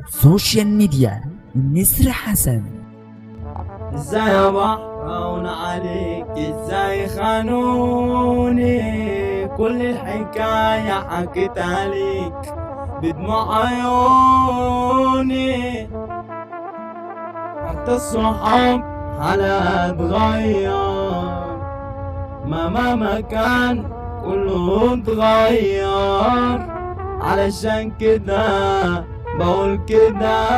سوشيال ميديا نسر حسن. ازاي يا بحرون عليك، ازاي خانوني، كل الحكاية حكيت عليك بدموع عيوني، حتى الصحاب حالها اتغير، مهما كان كله اتغير، علشان كده بقول كده،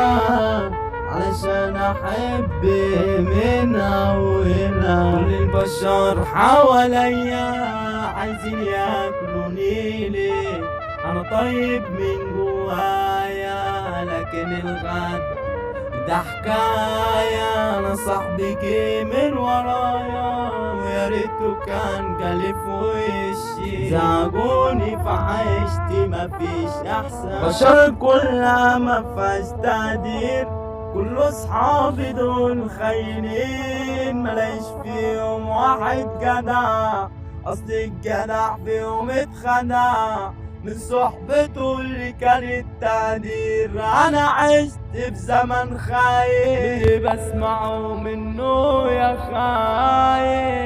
علشان احب من اولها. كل البشر حواليا عايزين ياكلوني ليه، انا طيب من جوايا لكن الغد ده حكاية. انا صاحبي جه من ورايا ويا ريته كان جالي في وشي، زعجوني في عيشتي مفيش احسن، بشر كلها مفيهاش تقدير، كل اصحابي دول خاينين، ملاقيش فيهم واحد جدع، اصل الجدع فيهم اتخدع من صحبته اللي كانت تقدير. انا عشت في زمن خاين اللي بسمعه منه يا خاين،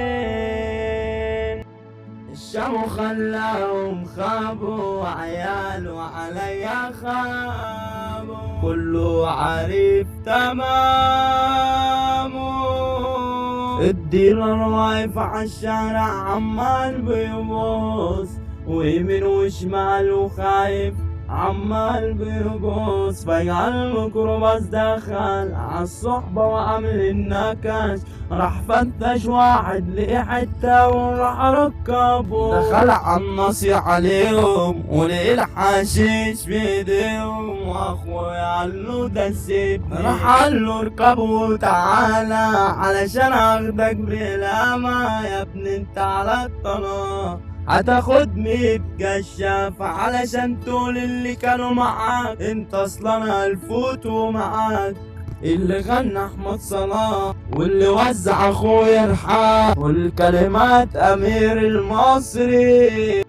الشام خلاهم خابوا عياله عليا خابوا، كله عارف تمامه، الديلر واقف عالشارع عمال بيبص ويمين وشمال وخايف عمال بيرقص، فجأة الميكروباص دخل عالصحبة وعامل النكش، راح فتش واحد لقي حتة وراح ركبه، دخل عالناصية عليهم ولقي الحشيش بيديهم، واخويا قاله ده سيبني، راح قاله اركب وتعالى علشان اخدك بالأمان، يا ابني انت على الطلاق هتاخد 100 كشاف علشان تقول اللي كانوا معاك، انت اصلا هلفوتوا معاك. اللي غنى احمد صلاح واللي وزع اخويا رحاب، والكلمات امير المصري.